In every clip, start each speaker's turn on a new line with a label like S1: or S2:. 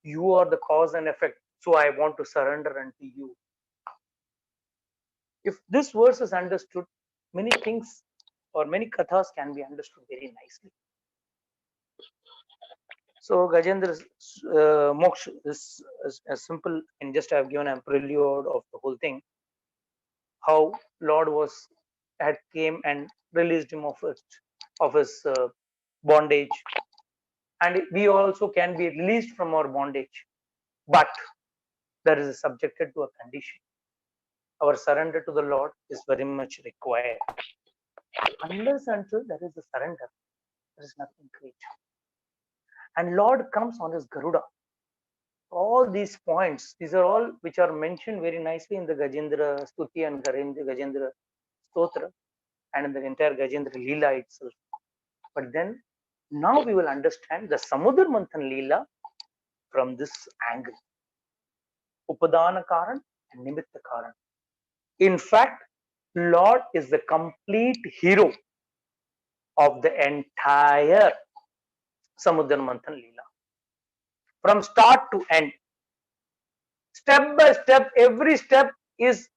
S1: You are the cause and effect, so I want to surrender unto you. If this verse is understood, many things or many kathas can be understood very nicely. So Gajendra's moksha is as simple, and just I have given a prelude of the whole thing. How Lord was had came and released him of his bondage, and we also can be released from our bondage, but there is subjected to a condition. Our surrender to the Lord is very much required. Unless until there is a surrender, there is nothing great. And Lord comes on his Garuda. All these points, these are all which are mentioned very nicely in the Gajendra Stuti and Gajendra Stotra and in the entire Gajendra Leela itself. But then now we will understand the Samudra Manthan Leela from this angle. Upadana Karan and Nimitta Karan. In fact, Lord is the complete hero of the entire Samudra Manthan Leela. From start to end, step by step, every step is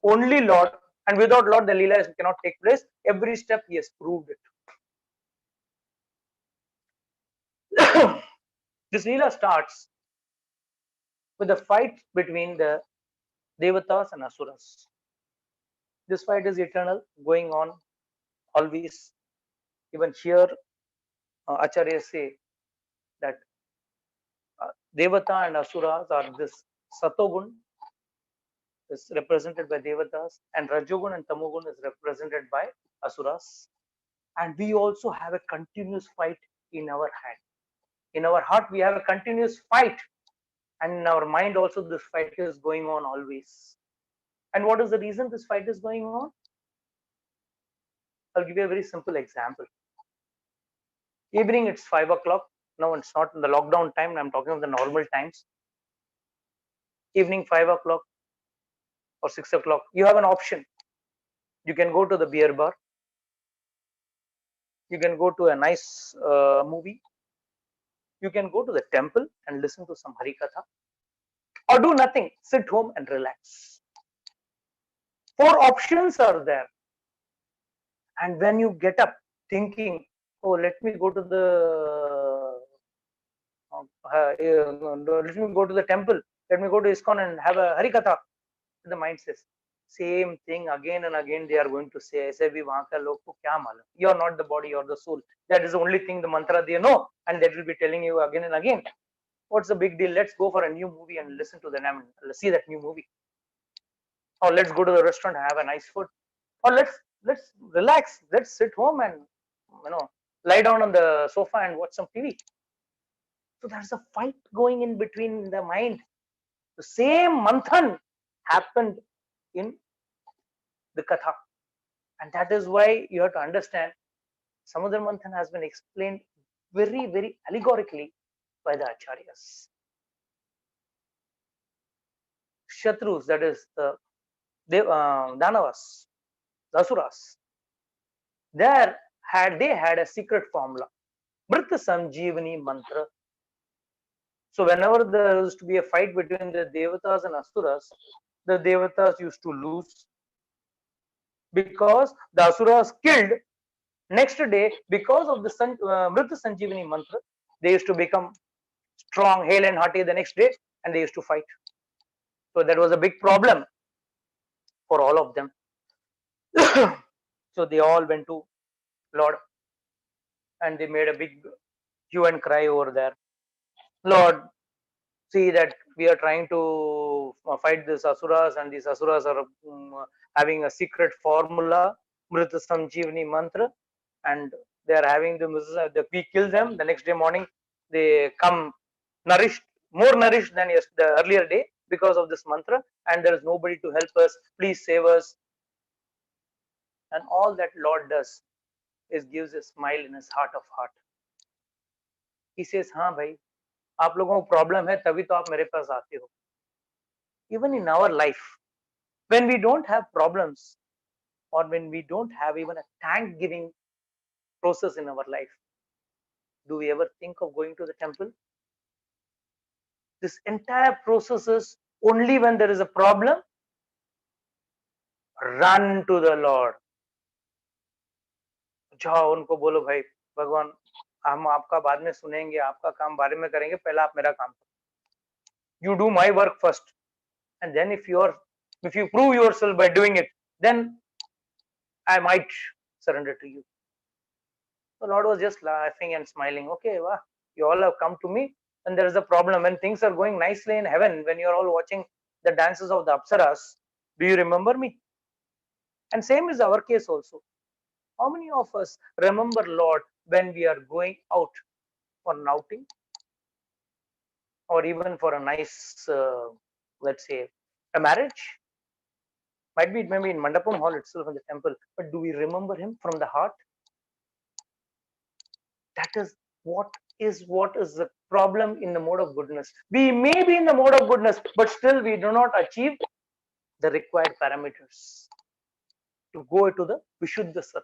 S1: only Lord, and without Lord, the Leela cannot take place. Every step he has proved it. This Leela starts with a fight between the Devatas and Asuras. This fight is eternal, going on always. Even here, Acharyas say that Devata and Asuras are this Satogun is represented by Devatas, and Rajogun and Tamogun is represented by Asuras. And we also have a continuous fight in our hand. In our heart, we have a continuous fight, and in our mind also, this fight is going on always. And what is the reason this fight is going on? I'll give you a very simple example. Evening, it's 5 o'clock. No, it's not in the lockdown time. I'm talking of the normal times. Evening, 5 o'clock or 6 o'clock. You have an option. You can go to the beer bar. You can go to a nice movie. You can go to the temple and listen to some Harikatha, or do nothing. Sit home and relax. Four options are there. And when you get up thinking, oh, let me go to let me go to the temple, let me go to ISKCON and have a Harikatha, the mind says, same thing again and again they are going to say, ऐसे भी वहां का लोग को क्या मालूम? You are not the body, you are the soul. That is the only thing the mantra they know, and that will be telling you again and again. What's the big deal? Let's go for a new movie and listen to the name. Let's see that new movie. Or let's go to the restaurant and have a nice food. Or let's relax. Let's sit home and lie down on the sofa and watch some TV. So there's a fight going in between the mind. The same manthan happened in the katha, and that is why you have to understand Samudra Manthan has been explained very, very allegorically by the acharyas. Shatrus, that is the Danavas, the Asuras, they had a secret formula, Mrita Sanjeevani mantra. So whenever there used to be a fight between the Devatas and Asuras, the Devatas used to lose because the Asuras killed. Next day, because of the Mrita Sanjeevani mantra, they used to become strong, hale and hearty the next day, and they used to fight. So that was a big problem for all of them. So they all went to Lord and they made a big hue and cry over there. Lord, see that we are trying to fight these asuras, and these asuras are having a secret formula, Mrita Sanjeevani mantra, and they are having we kill them. The next day morning, they come nourished, more nourished than the earlier day because of this mantra, and there is nobody to help us. Please save us. And all that Lord does is gives a smile in his heart of heart. He says, हाँ भाई, आप लोगों को problem है तभी तो आप मेरे पास आते हो. Even in our life, when we don't have problems, or when we don't have even a thank giving process in our life, do we ever think of going to the temple? This entire process is only when there is a problem, run to the Lord. जाओ उनको बोलो भाई भगवान हम आपका बाद में सुनेंगे, आपका काम बारे में करेंगे, पहला आप मेरा काम करो. You do my work first, and then if you prove yourself by doing it, then I might surrender to you. The Lord was just laughing and smiling. Okay, wow, you all have come to me, and there is a problem. When things are going nicely in heaven, when you are all watching the dances of the Apsaras, do you remember me? And same is our case also. How many of us remember Lord when we are going out for an outing, or even for a nice, let's say, a marriage? Might be, it may be in Mandapam Hall itself in the temple, but do we remember Him from the heart? That is what is the problem in the mode of goodness. We may be in the mode of goodness, but still we do not achieve the required parameters to go to the Vishuddha Sattva.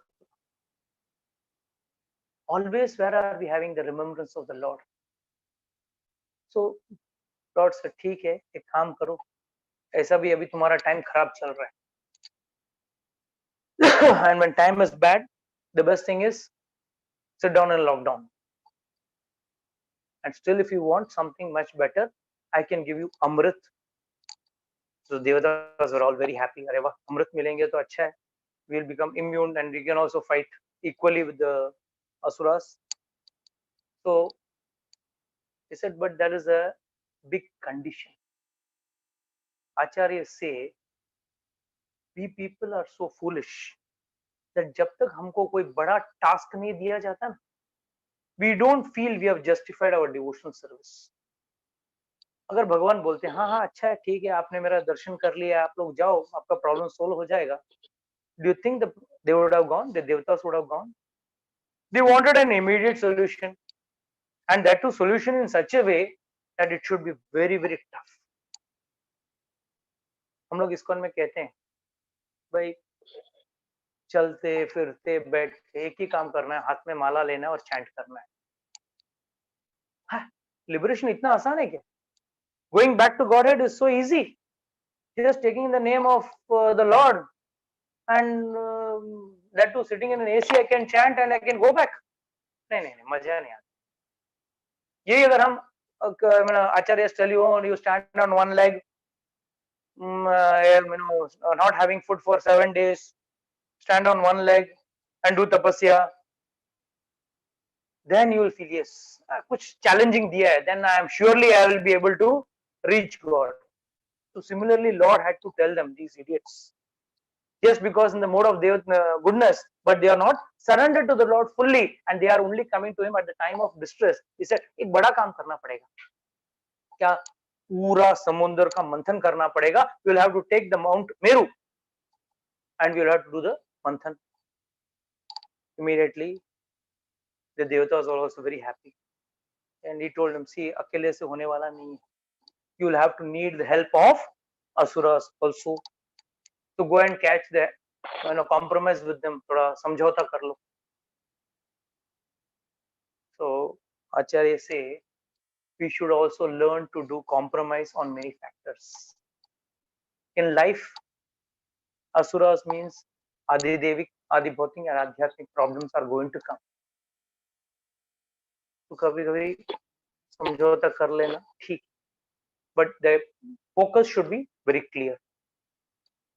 S1: Always, where are we having the remembrance of the Lord? So Lord said, ठीक है, एक काम करो, ऐसा भी अभी तुम्हारा time खराब चल रहा है. And when time is bad, the best thing is sit down and lock down. And still, if you want something much better, I can give you Amrit. So Devatas were all very happy. अरे वाह, अमृत मिलेंगे तो अच्छा है. We will become immune and we can also fight equally with the asuras. So he said, but there is a big condition. Acharya say, we people are so foolish that जब तक हमको कोई बड़ा task नहीं दिया जाता ना, we don't feel we have justified our devotional service. अगर भगवान बोलते हैं हाँ हाँ अच्छा है, ठीक है, आपने मेरा दर्शन कर लिया, आप लोग जाओ, आपका प्रॉब्लम सोल्व हो जाएगा. Do you think they would have gone? The devatas would have gone? They wanted an immediate solution, and that too solution in such a way that it should be very very tough. हम लोग ISKCON में कहते हैं भाई चलते फिरते बैठते एक ही काम करना है, हाथ में माला लेना है और चैंट करना है. हाँ, लिबरेशन इतना आसान है क्या? Going back to Godhead is so easy. Just taking the name of the Lord, and that too sitting in an AC, I can chant and I can go back. नहीं नहीं नहीं, मजा नहीं आता. यही अगर हम Acharya tell you stand on one leg, not having food for 7 days, stand on one leg and do tapasya, then you will feel yes, कुछ challenging दिया है, then I am surely I will be able to reach God. So similarly, Lord had to tell them, these idiots, just because in the mode of goodness, but they are not surrendered to the Lord fully, and they are only coming to Him at the time of distress. He said, एक बड़ा काम करना पड़ेगा. क्या? पूरा समुद्र का मंथन करना पड़ेगा. You will have to take the Mount Meru, and you will have to do the manthan. Immediately, the devatas were also very happy, and he told them, see, अकेले से होने वाला नहीं है. You will have to need the help of asuras also. To go and catch the, compromise with them, थोड़ा समझौता कर लो. So Acharya say we should also learn to do compromise on many factors. In life, asuras means adidevik, adibhautik and adhyatmic problems are going to come. तो कभी-कभी समझौता कर लेना ठीक, but the focus should be very clear.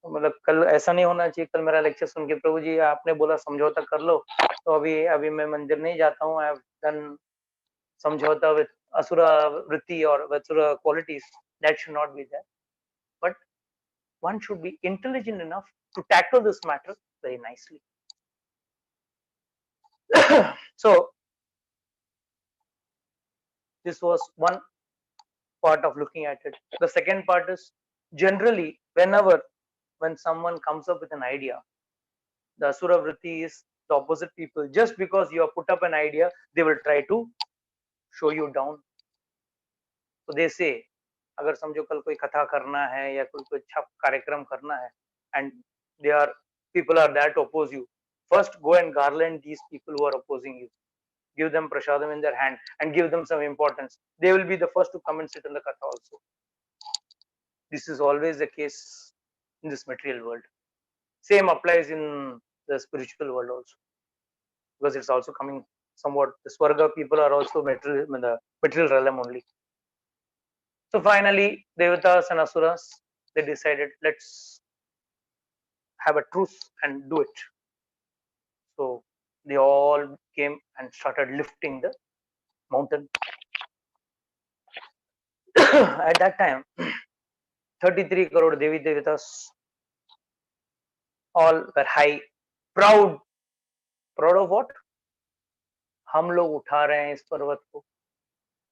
S1: मतलब कल ऐसा नहीं होना चाहिए, कल मेरा लेक्चर सुन के प्रभु जी आपने बोला समझौता कर लो, तो अभी मैं मंदिर नहीं जाता हूँ. आई हैव डन समझौता विद असुरा वृत्ति और asura qualities. That should not be there. But one should be intelligent enough to tackle this matter very nicely. So this was one part of looking at it. The second part is generally when someone comes up with an idea, the asura vritti is the opposite people. Just because you have put up an idea, they will try to show you down. So they say, अगर समझो कल कोई कथा करना है या कोई अच्छा कार्यक्रम करना है, and people are there to oppose you, first go and garland these people who are opposing you. give them prasadam in their hand, and give them some importance. They will be the first to come and sit in the katha also. This is always the case in this material world. Same applies in the spiritual world also, because it's also coming somewhat. The Swarga people are also material in the material realm only. So finally, Devatas and Asuras, they decided, let's have a truce and do it. So they all came and started lifting the mountain. At that time, 33 crore Devi Devatas all were high, proud. Proud of what? हम लोग उठा रहे हैं इस पर्वत को.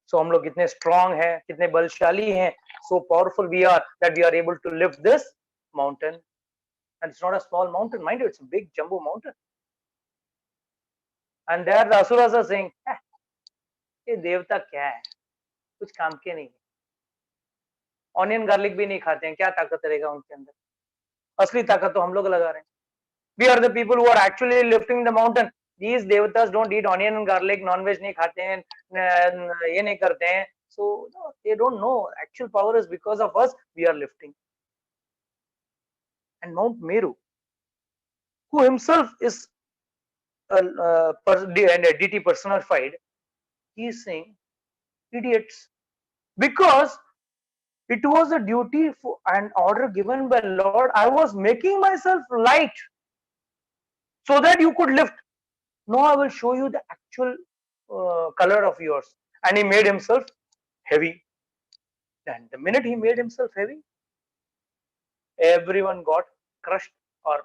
S1: So हम लोग कितने strong हैं, कितने बलशाली हैं. So powerful we are that we are able to lift this mountain. And it's not a small mountain, mind you, it's a big jumbo mountain. And there the asuras are saying, ये देवता क्या है, कुछ काम के नहीं. Onion garlic भी नहीं खाते हैं, क्या ताकत रहेगा उनके अंदर. असली ताकत तो हम लोग लगा रहे हैं. We are the people who are actually lifting the mountain. These devatas don't eat onion and garlic, non-veg नहीं खाते हैं, ये नहीं करते हैं. So no, they don't know. Actual power is because of us. We are lifting. And Mount Meru, who himself is a deity personified, he is saying, idiots, because it was a duty for an order given by Lord. I was making myself light so that you could lift. No, I will show you the actual color of yours. And he made himself heavy. And the minute he made himself heavy, everyone got crushed or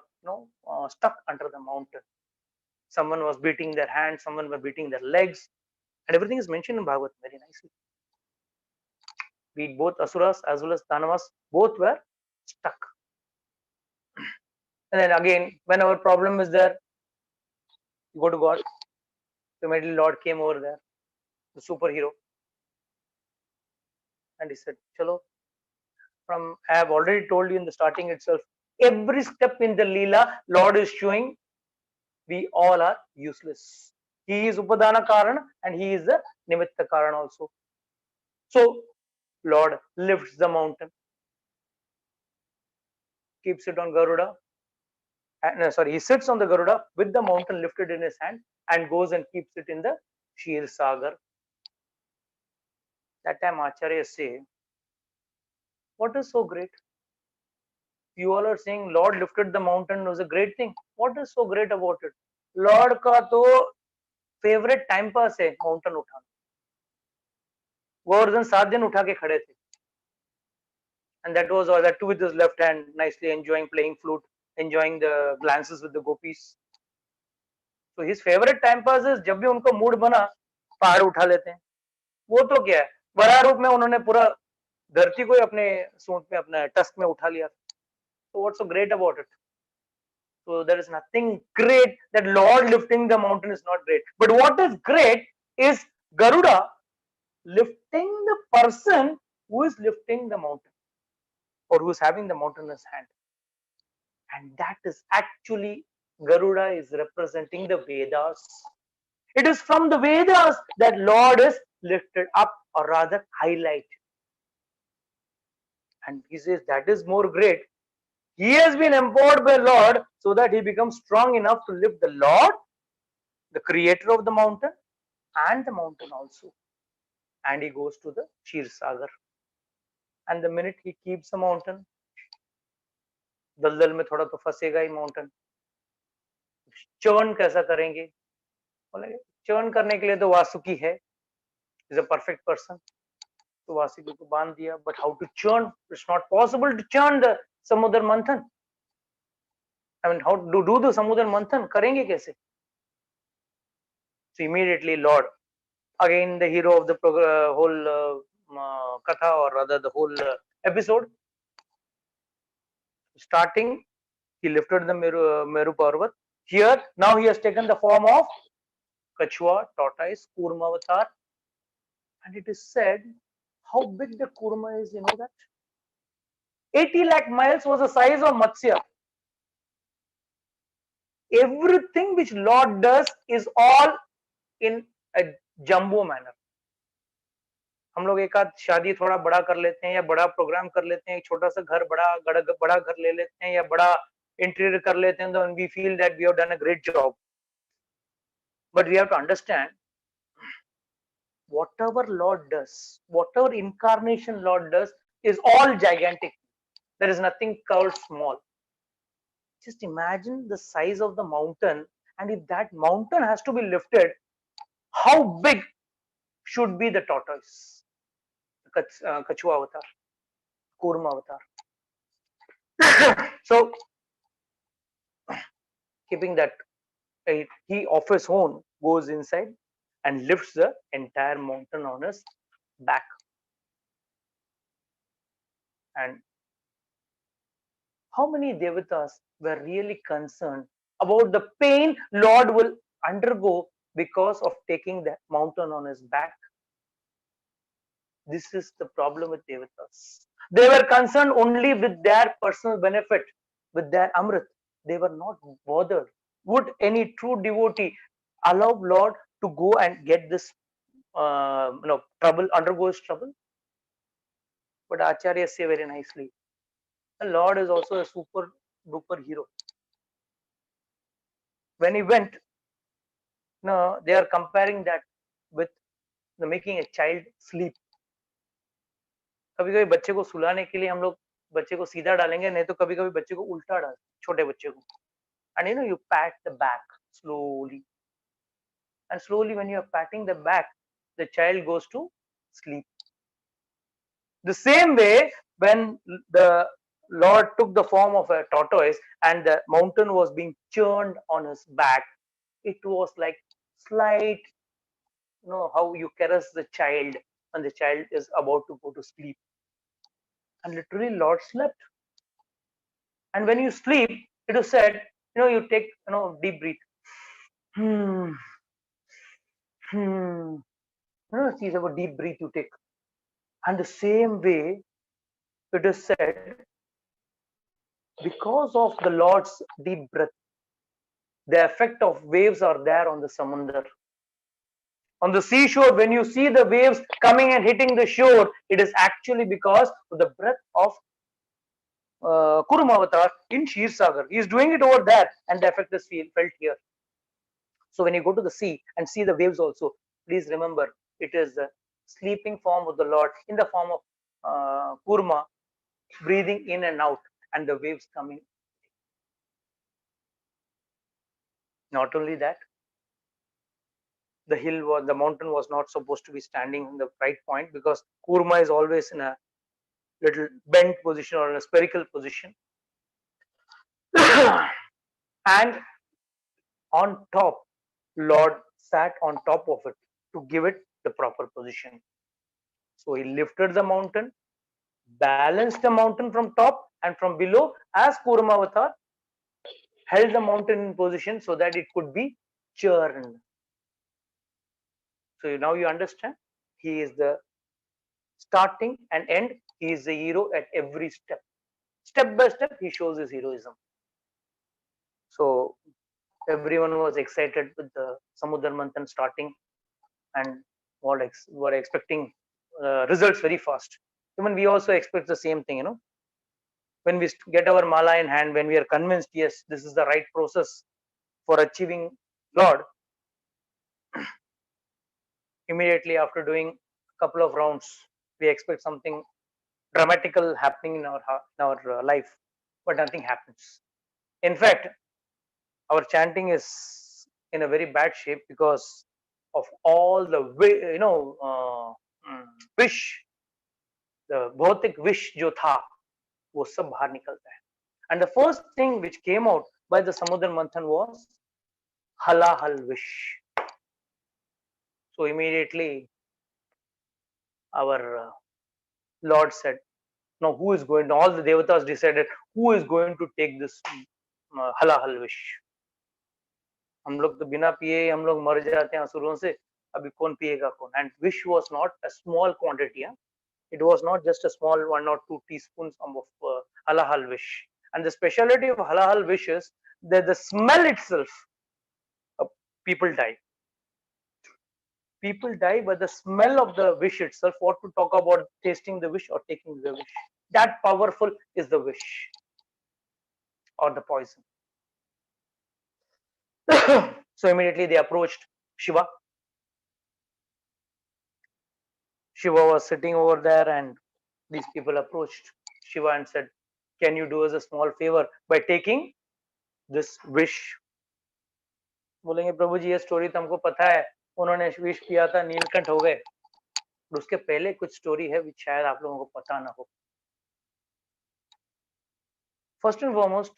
S1: stuck under the mountain. Someone was beating their hands, someone was beating their legs, and everything is mentioned in Bhagavad very nicely. Be it both asuras as well as danavas, both were stuck. And then again, when our problem is there, you go to God. The middle Lord came over there, the superhero, and he said, Chalo, I have already told you in the starting itself, every step in the Leela, Lord is showing we all are useless. He is Upadana Karana and he is the Nimitta Karana also. So Lord lifts the mountain, keeps it on Garuda. He sits on the Garuda with the mountain lifted in his hand and goes and keeps it in the Shir Sagar. That time Acharya say, what is so great? You all are saying Lord lifted the mountain was a great thing. What is so great about it? Lord का तो favorite time pass है mountain उठाना. गोवर्धन 7 दिन उठा के खड़े थे. And that was all. That too with his left hand, nicely enjoying playing flute, enjoying the glances with the gopis. So his favorite time pass is जब भी उनको मूड बना पहाड़ उठा लेते हैं. वो तो क्या है, वराह रूप में उन्होंने पूरा धरती को ही अपने सूंड में अपने टस्क में उठा लिया. So what's so great about it? So there is nothing great. That Lord lifting the mountain is not great. But what is great is Garuda lifting the person who is lifting the mountain, or who is having the mountain in his hand. And that is actually, Garuda is representing the Vedas. It is from the Vedas that Lord is lifted up, or rather highlighted. And he says that is more great. He has been empowered by Lord so that he becomes strong enough to lift the Lord, the creator of the mountain, and the mountain also. And he goes to the Shir Sagar. And the minute he keeps the mountain, दलदल में थोड़ा तो फंसेगा ही mountain. Churn कैसा करेंगे? बोले churn करने के लिए तो वासुकी है, इज अ परफेक्ट पर्सन. तो वासुकी को बांध दिया. But how to churn? It's not possible to churn the samudra manthan. I mean how to do the samudra manthan? करेंगे कैसे? So immediately Lord, again the hero of the whole katha, or rather the whole episode, starting he lifted the Meru Parvat. Here now he has taken the form of Kachua, tortoise, Kurma avatar, and it is said how big the Kurma is. You know that 80 lakh miles was the size of Matsya. Everything which Lord does is all in a jumbo manner. हम लोग एक आध शादी थोड़ा बड़ा कर लेते हैं या बड़ा प्रोग्राम कर लेते हैं, एक छोटा सा घर बड़ा घर ले लेते हैं या बड़ा इंटीरियर कर लेते हैं, then we feel that we have done a great job. But we have to understand, whatever Lord does, whatever incarnation Lord does is all gigantic. There is nothing called small. Just imagine the size of the mountain, and if that mountain has to be lifted, how big should be the tortoise, Kachua avatar, Kurma avatar. So, keeping that, he of his own goes inside and lifts the entire mountain on his back. And how many devatas were really concerned about the pain Lord will undergo because of taking that mountain on his back? This is the problem with devatas. They were concerned only with their personal benefit, with their amrit. They were not bothered. Would any true devotee allow Lord to go and get this trouble, undergo his trouble? But Acharya say very nicely, the Lord is also a super duper hero. When he went, no, they are comparing that with making a child sleep. कभी कभी बच्चे को सुलाने के लिए हम लोग बच्चे को सीधा डालेंगे, नहीं तो कभी कभी बच्चे को उल्टा डाल, छोटे बच्चे को. And you pat the back slowly, and slowly when you are patting the back, the child goes to sleep. The same way, when the Lord took the form of a tortoise and the mountain was being churned on his back, it was like slight, how you caress the child when the child is about to go to sleep. And literally Lord slept. And when you sleep, it is said, you take deep breath. See about deep breath you take. And the same way, it is said, because of the Lord's deep breath, the effect of waves are there on the samundar. On the seashore, when you see the waves coming and hitting the shore, it is actually because of the breath of Kurma avatar in Kshirsagar. He is doing it over there, and the effect is felt here. So when you go to the sea and see the waves also, please remember, it is the sleeping form of the Lord in the form of Kurma, breathing in and out, and the waves coming. Not only that, the mountain was not supposed to be standing in the right point, because Kurma is always in a little bent position or in a spherical position. And on top, Lord sat on top of it to give it the proper position. So he lifted the mountain, balanced the mountain from top and from below, as Kurma avatar held the mountain in position so that it could be churned. So now you understand, he is the starting and end. He is the hero at every step. Step by step, he shows his heroism. So everyone was excited with the Samudra Manthan starting, and were expecting results very fast. Even we also expect the same thing, when we get our mala in hand, when we are convinced, yes, this is the right process for achieving Lord, immediately after doing a couple of rounds, we expect something dramatical happening in our life, but nothing happens. In fact, our chanting is in a very bad shape because of all the wish, the bhautik wish jo tha, wo sab bahar nikalta hai. And the first thing which came out by the Samudra Manthan was halahal wish. So immediately our Lord said, now who is going to, all the devatas decided, who is going to take this halahal wish. हम लोग तो बिना पिए हम लोग मर जाते हैं असुरों से, अभी कौन पिएगा कौन. And wish was not a small quantity. It was not just a small 1 or 2 teaspoons of halahal wish. And the speciality of halahal wish is that the smell itself, people die. people die by the smell of the wish itself. What to talk about tasting the wish or taking the wish? That powerful is the wish or the poison. So immediately they approached Shiva. Shiva was sitting over there, and these people approached Shiva and said, "Can you do us a small favor by taking this wish?" बोलेंगे प्रभु जी ये story तो हमको पता है, उन्होंने wish किया था, नीलकंठ हो गए। उसके पहले कुछ स्टोरी है which शायद आप लोगों को पता ना हो। First and foremost,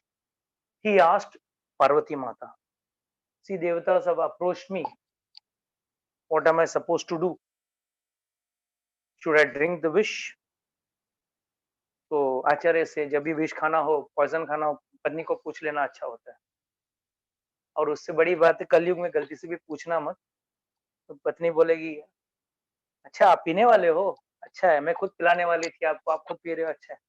S1: he asked Parvati Mata, "See, devatas have approached me. What am I supposed to do? Should I drink the wish?" तो आचार्य से जब भी विष खाना हो, पॉइजन खाना हो, पत्नी को पूछ लेना अच्छा होता है। और उससे बड़ी बात है, कलयुग में गलती से भी पूछना मत। तो पत्नी बोलेगी, अच्छा आप पीने वाले हो, अच्छा है, मैं खुद पिलाने वाली थी आपको, आप खुद पी रहे हो, अच्छा है।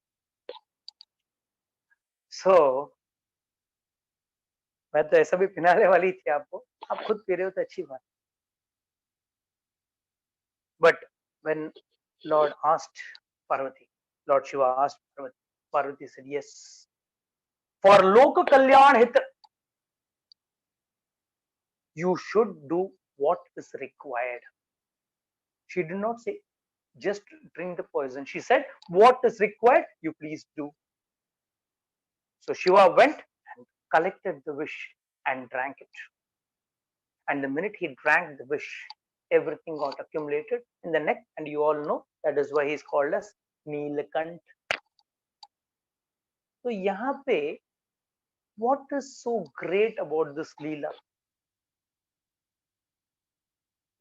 S1: मैं तो ऐसा भी पिलाने वाली थी आपको, आप खुद पी रहे हो तो अच्छी बात। But when Lord asked Parvati, Lord Shiva asked Parvati, Parvati said yes. For Loka Kalyan Hit, you should do what is required. She did not say just drink the poison. She said what is required, you please do. So Shiva went and collected the wish and drank it. And the minute he drank the wish, everything got accumulated in the neck, and you all know that is why he is called as Neelakant. So यहाँ पे what is so great about this Leela?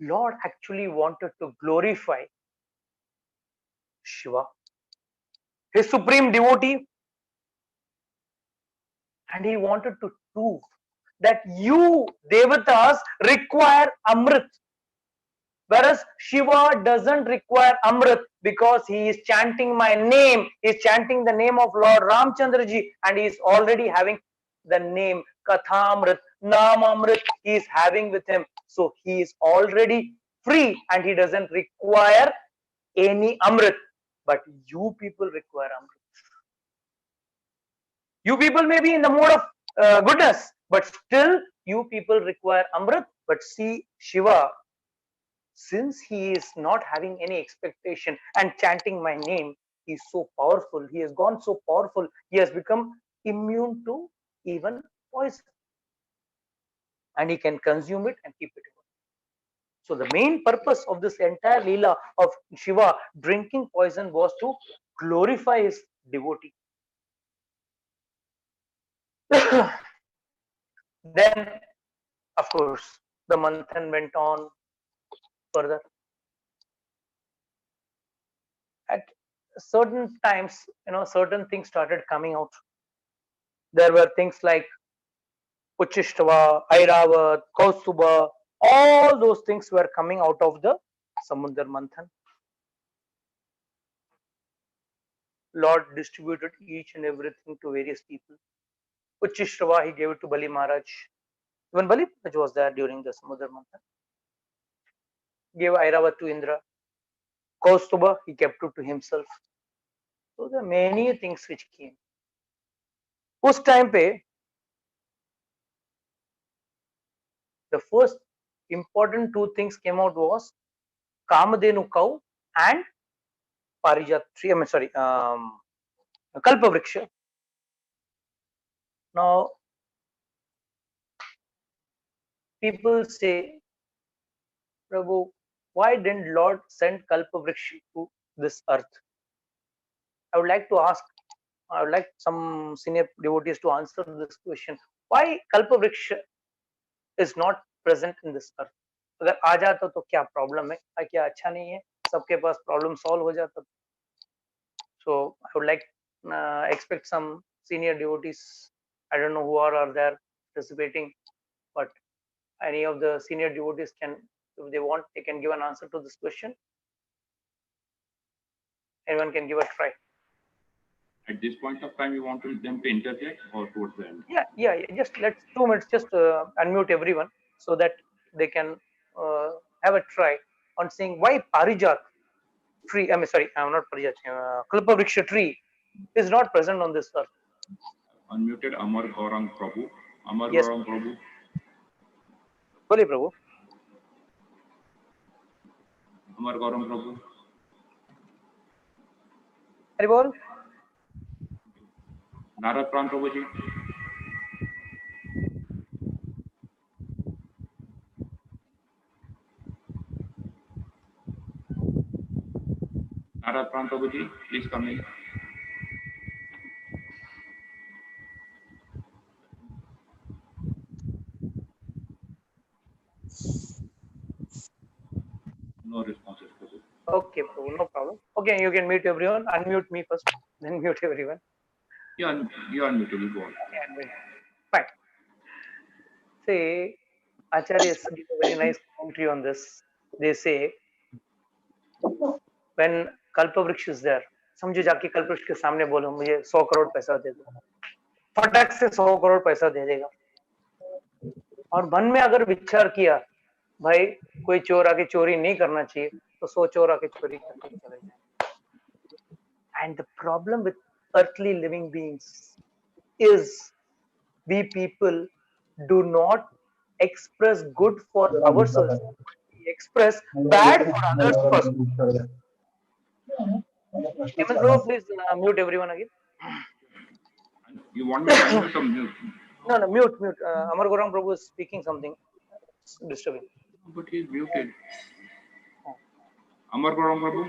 S1: Lord actually wanted to glorify Shiva, his supreme devotee, and he wanted to prove that you devatas require Amrit, whereas Shiva doesn't require Amrit because he is chanting my name, he is chanting the name of Lord Ramchandra ji, and he is already having the name Kathamrit, Namamrit, he is having with him. So he is already free and he doesn't require any Amrit. But you people require Amrit. You people may be in the mode of goodness, but still you people require Amrit. But see, Shiva, since he is not having any expectation and chanting my name, he is so powerful, he has gone so powerful, he has become immune to even poison. And he can consume it and keep it away. So the main purpose of this entire Leela of Shiva drinking poison was to glorify his devotee. Then, of course, the Manthan went on further. At certain times, certain things started coming out. There were things like Uchishtava, Airavat, Kaustuba, all those things were coming out of the Samudra Manthan. Lord distributed each and everything to various people. Uchishtava, he gave it to Bali Maharaj. Even Bali Maharaj was there during the Samudra Manthan. Gave Airavat to Indra. Kaustuba, he kept it to himself. So there are many things which came. उस time पे the first important two things came out was Kamadhenu cow and Parijat tree. I mean, sorry, Kalpavriksha. Now, people say, Prabhu, why didn't Lord send Kalpavriksha to this earth? I would like to ask, I would like some senior devotees to answer this question. Why Kalpavriksha is not present in this earth? अगर आ जाता तो क्या problem है, क्या अच्छा नहीं है, सबके पास प्रॉब्लम सॉल्व हो जाता? So I would like expect some senior devotees. I don't know who are there participating, but any of the senior devotees can, if they want, they can give an answer to this question. Anyone can give a try.
S2: At this point of time, you want them to interject or towards the end?
S1: Yeah. Just let's 2 minutes. Just unmute everyone so that they can have a try on saying why Parijat tree, I mean, sorry, I'm not Parijat, Kalpavriksha tree is not present on this earth?
S2: Unmuted Amar Gaurang Prabhu. Amar
S1: Yes,
S2: Gaurang Prabhu.
S1: Bole Prabhu.
S2: Amar Gaurang Prabhu.
S1: Hari bol.
S2: Narad Pran Prabhu ji. Narad Pran Prabhu ji, please come in. No responses, Prabhu.
S1: Okay, Prabhu, no problem. Okay, you can mute everyone. Unmute me first, then mute everyone.
S2: You are unmuted, you go on.
S1: Okay, unmute. Fine. Say, Acharyas give a very nice commentary on this. They say, when Kalpavriksha is there, समझो जाके कल्पवृक्ष के सामने बोलो मुझे 100 करोड़ पैसा दे दो, फटाक से 100 करोड़ पैसा दे देगा. और मन में अगर विचार किया भाई कोई चोर आके चोरी नहीं करना चाहिए, तो 100 चोर आके चोरी करके चले जाए. And the problem with earthly living beings is we people do not express good for ourselves. We express bad for others first. Hemant bro, please mute everyone again.
S2: You want me to unmute or mute?
S1: No, no, mute, mute. Amar Gaurang Prabhu is speaking something disturbing.
S2: But he is muted. Amar Gaurang Prabhu.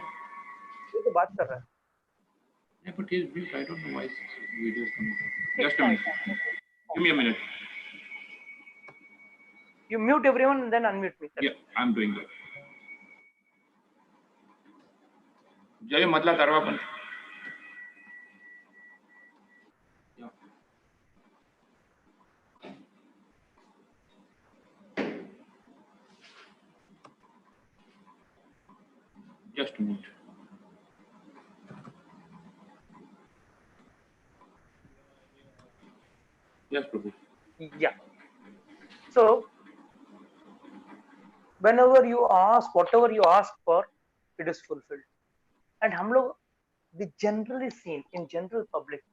S1: ये तो बात कर रहा है.
S2: Yeah, but he is mute. I don't know why his video is coming. Just a minute. Give me a minute.
S1: You mute everyone and then unmute me.
S2: Yeah, I'm doing that. Jai Madla Tarvapan. Yeah. Just a minute. Yes, Prabhu.
S1: Yeah. So, whenever you ask, whatever you ask for, it is fulfilled. And हम लोग, we generally seen in general public,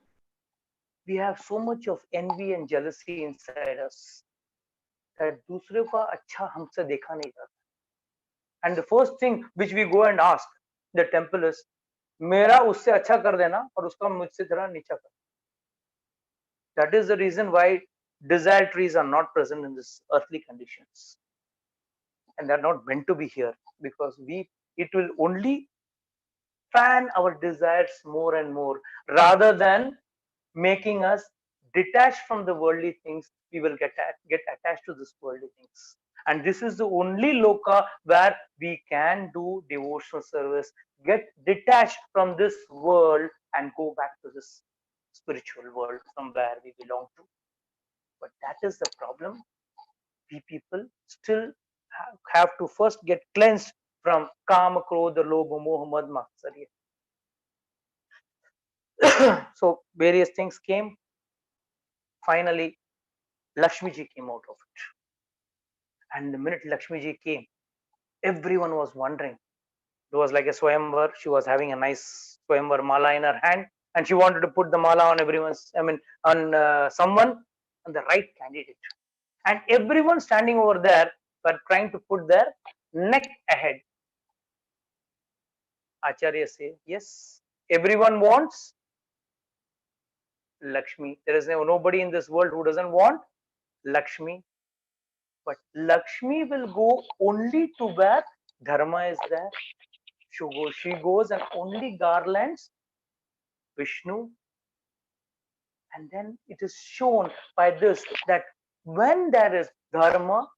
S1: we have so much of envy and jealousy inside us that दूसरे का अच्छा हमसे देखा नहीं जाता. And the first thing which we go and ask the temple is, मेरा उससे अच्छा कर देना और उसका मुझसे थोड़ा नीचा कर. That is the reason why desire trees are not present in this earthly conditions, and they are not meant to be here, because it will only fan our desires more and more, rather than making us detached from the worldly things. We will get attached to this worldly things, and this is the only loka where we can do devotional service, get detached from this world and go back to this spiritual world from where we belong to. But that is the problem. We people still have to first get cleansed from kama, krodha, lobha, moha, mad, matsarya. So various things came. Finally, Lakshmi ji came out of it. And the minute Lakshmi ji came, everyone was wondering. It was like a swayamvar. She was having a nice swayamvar mala in her hand, and she wanted to put the mala on on someone, on the right candidate. And everyone standing over there were trying to put their neck ahead. Acharya say, yes, everyone wants Lakshmi. There is nobody in this world who doesn't want Lakshmi. But Lakshmi will go only to where Dharma is there. She goes and only garlands Vishnu. And then it is shown by this that when there is Dharma,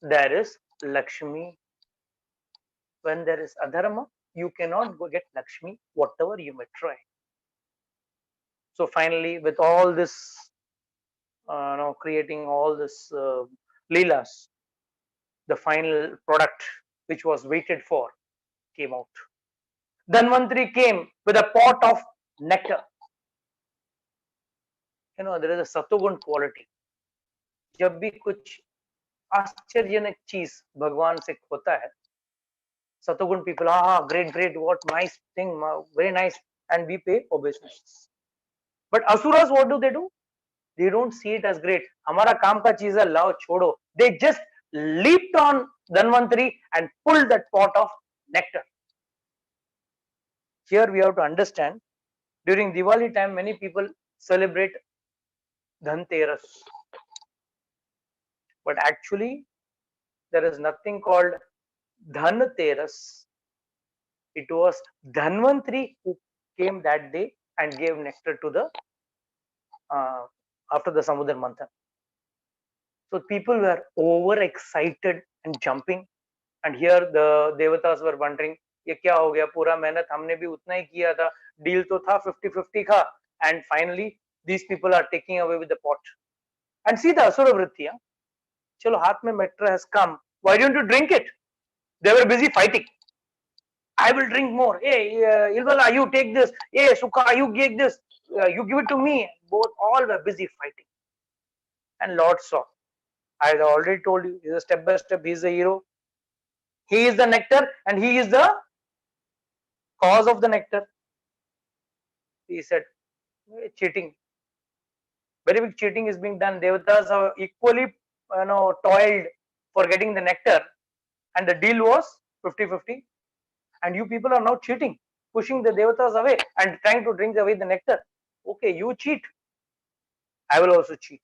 S1: there is Lakshmi. When there is Adharma, you cannot go get Lakshmi, whatever you may try. So finally, with all this, creating all this leelas, the final product which was waited for came out. Dhanvantari came with a pot of nectar. There is a satogun quality. जब भी कुछ आश्चर्यजनक चीज भगवान से होता है. Satogun people, great, what nice thing, very nice, and we pay obeisance. But asuras, what do? They don't see it as great. हमारा काम का चीज है, लाओ छोड़ो. They just leaped on Dhanvantari and pulled that pot of nectar. Here we have to understand, during Diwali time, many people celebrate Dhanteras. But actually, there is nothing called Dhanteras. It was Dhanvantari who came that day and gave nectar to the after the Samudra Manthan. So people were overexcited and jumping, and here the devatas were wondering, ये क्या हो गया? पूरा मेहनत हमने भी उतना ही किया था, डील तो था 50-50 का, and finally these people are taking away with the pot. And see the asura vritti. Chalo, हाथ में nectar has come. Why don't you drink it? They were busy fighting. I will drink more. Hey, Ilvala, you take this. Hey, Sukha, you take this. You give it to me. Both all were busy fighting. And Lord saw. I already told you, he's a step by step. He's the hero. He is the nectar, and he is the cause of the nectar. He said, cheating. Very big cheating is being done. Devatas have equally, toiled for getting the nectar, and the deal was 50-50. And you people are now cheating, pushing the devatas away and trying to drink away the nectar. Okay, you cheat. I will also cheat.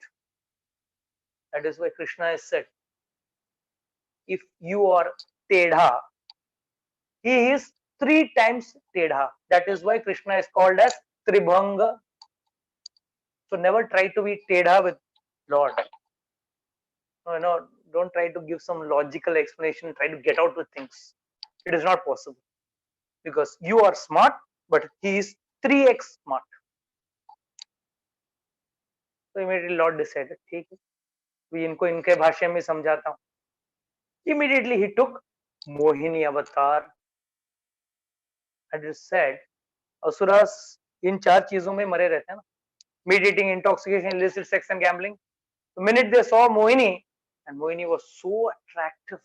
S1: That is why Krishna has said, if you are Tedha, he is 3 times Tedha. That is why Krishna is called as Tribhanga. So never try to be Tedha with Lord. No, don't try to give some logical explanation, try to get out with things. It is not possible. Because you are smart, but he is 3x smart. So immediately Lord decided, ठीक है, we इनको इनके भाषा में समझाता हूँ. Immediately he took Mohini avatar. And it said, asuras इन 4 चीजों में मरे रहते हैं ना. Meat eating, intoxication, illicit sex and gambling. The minute they saw Mohini, and Mohini was so attractive,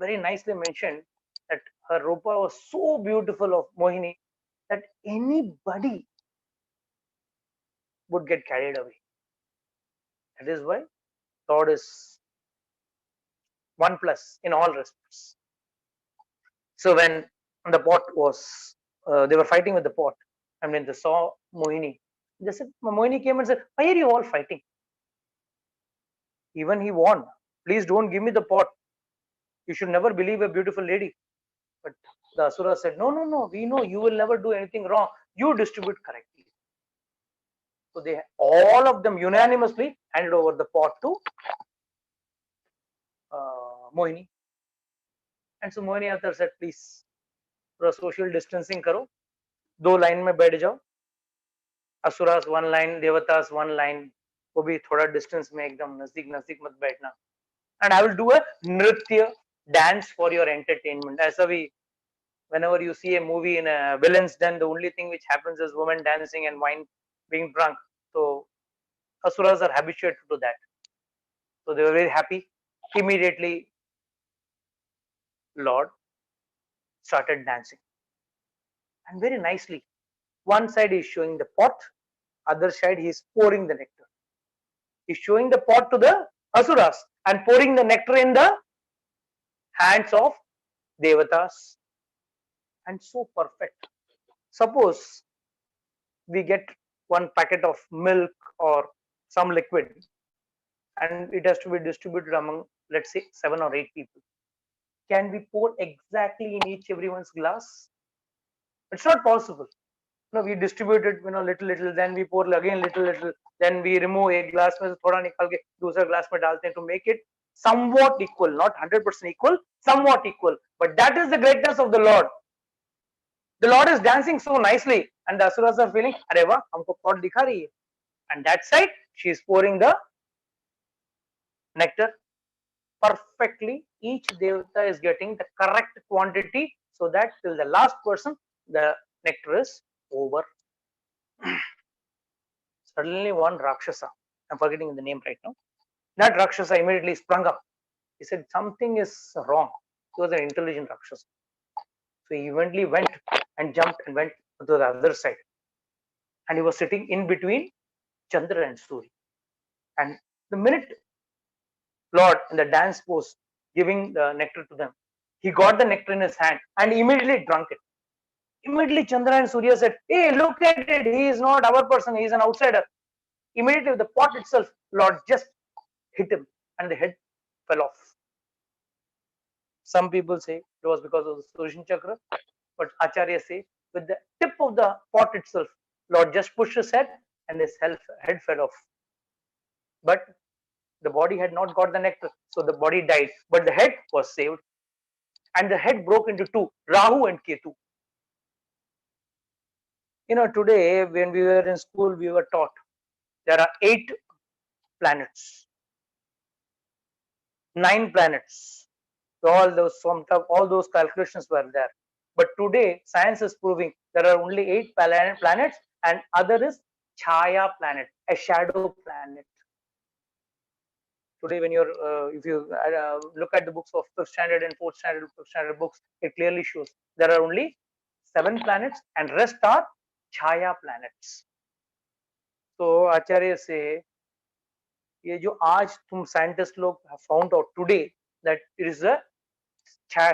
S1: very nicely mentioned that her rupa was so beautiful of Mohini that anybody would get carried away. That is why Lord is 1+ in all respects. So when the pot was, they were fighting with the pot, and when they saw Mohini, they said, Mohini came and said, why are you all fighting? Even he warned, please don't give me the pot. You should never believe a beautiful lady. But the asura said, no, we know you will never do anything wrong. You distribute correctly. So they all of them unanimously handed over the pot to Mohini. And so Mohini Avatar said, please, थोड़ा social distancing करो, 2 line में बैठ जाओ. Asuras 1 line, Devatas 1 line, वो भी थोड़ा distance में एकदम नजदीक मत बैठना. And I will do a nritya dance for your entertainment. ऐसा भी, whenever you see a movie in a villain's den, the only thing which happens is women dancing and wine being drunk. So asuras are habituated to that. So they were very happy. Immediately, Lord started dancing, and very nicely. One side he is showing the pot, other side he is pouring the nectar. He is showing the pot to the asuras and pouring the nectar in the hands of devatas. And so perfect. Suppose we get 1 packet of milk or some liquid, and it has to be distributed among, let's say, 7 or 8 people. Can we pour exactly in everyone's glass? It's not possible. No, we distribute it, little, then we pour again little, then we remove एक glass में से थोड़ा निकाल के दूसरा glass में डालते हैं to make it somewhat equal, not 100% equal, somewhat equal. But that is the greatness of the Lord. The Lord is dancing so nicely, and the asuras are feeling, अरे वाह, हमको pot दिखा रही है. And that side, she is pouring the nectar perfectly. Each devata is getting the correct quantity, so that till the last person, the nectar is over. Suddenly one Rakshasa, I'm forgetting the name right now, that Rakshasa immediately sprung up He said something is wrong. He was an intelligent Rakshasa. So he eventually went and jumped and went to the other side. And he was sitting in between Chandra and Surya. And the minute Lord in the dance pose giving the nectar to them, he got the nectar in his hand and immediately drank it. Immediately Chandra and Surya said, "Hey, look at it. He is not our person. He is an outsider." Immediately the pot itself, Lord just hit him and the head fell off. Some people say it was because of the Sudarshan Chakra, but Acharya say with the tip of the pot itself, Lord just pushed his head and his head fell off. But the body had not got the nectar, so the body died, but the head was saved. And the head broke into two, Rahu and Ketu. Today when we were in school, we were taught there are 8 planets, 9 planets. All those calculations were there. But today, science is proving there are only 8 planets, and other is Chaya planet, a shadow planet. Today, when if you look at the books of 5th standard and 4th standard books, it clearly shows there are only 7 planets, and rest are Chaya planets. So Acharya say, ये जो आज तुम scientists लोग have found out today that it is a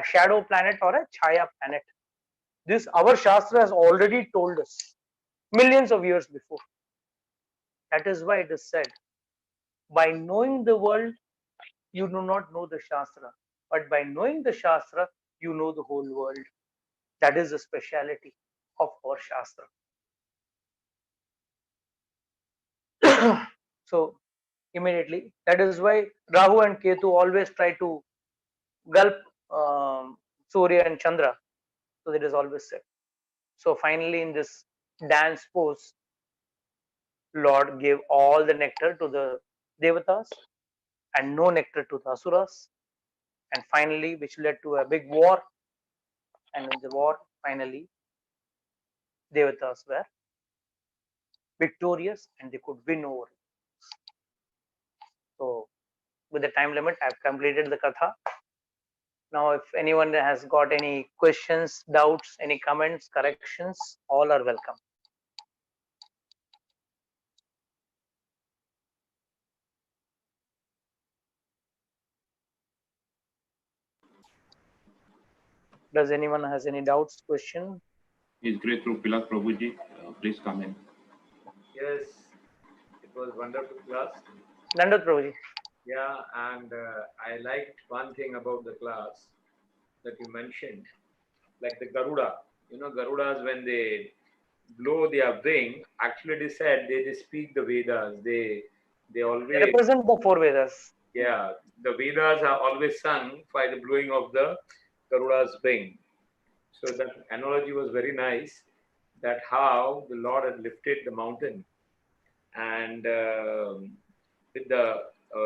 S1: shadow planet or a Chaya planet. This our Shastra has already told us millions of years before. That is why it is said, by knowing the world, you do not know the Shastra, but by knowing the Shastra, you know the whole world. That is the speciality of our Shastra. So immediately, that is why Rahu and Ketu always try to gulp Surya and Chandra. So that is always said. So finally, in this dance pose, Lord gave all the nectar to the Devatas and no nectar to the Asuras. And finally, which led to a big war. And in the war, finally, Devatas were victorious and they could win over. So with the time limit, I have completed the Katha. Now, if anyone has got any questions, doubts, any comments, corrections, all are welcome. Does anyone has any doubts, question?
S2: It's great through Pilak Prabhuji. Please come in.
S3: Yes, it was wonderful class.
S1: Dandat Prabhuji.
S3: Yeah, and I liked one thing about the class that you mentioned, like the Garuda. Garudas, when they blow their wing, actually they said they speak the Vedas. They always
S1: represent the 4 Vedas.
S3: Yeah, the Vedas are always sung by the blowing of the Garuda's wing. So that analogy was very nice, that how the Lord had lifted the mountain, and with the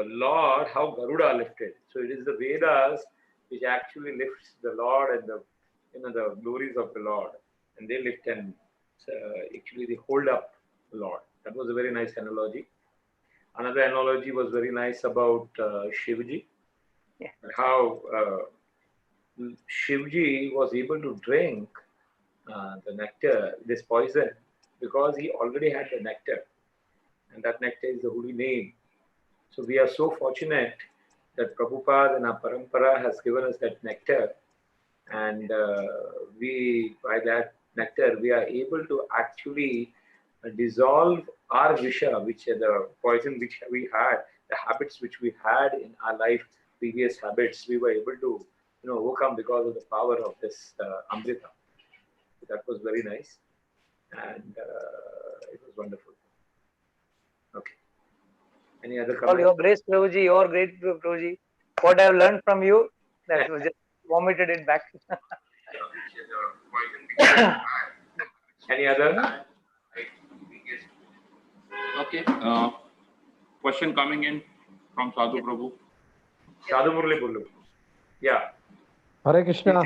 S3: Lord, how Garuda lifted. So it is the Vedas which actually lifts the Lord and the glories of the Lord, and they lift and actually they hold up the Lord. That was a very nice analogy. Another analogy was very nice about Shivji, how Shivji was able to drink the nectar, this poison, because he already had the nectar, and that nectar is the holy name. So we are so fortunate that Prabhupada and our parampara has given us that nectar, and by that nectar, we are able to actually dissolve our visha, which is the poison which we had, the habits which we had in our life, previous habits, we were able to overcome because of the power of this Amrita. So that was very nice, and it was wonderful. Okay. Any other comments?
S1: All your grace, Prabhuji, your great Prabhuji. What I have learned from you, that was just vomited it back.
S3: Any other?
S2: Okay. Question coming in from Sadhu Prabhu.
S3: Sadhu Murli Pullu. Yeah.
S4: हरे कृष्णा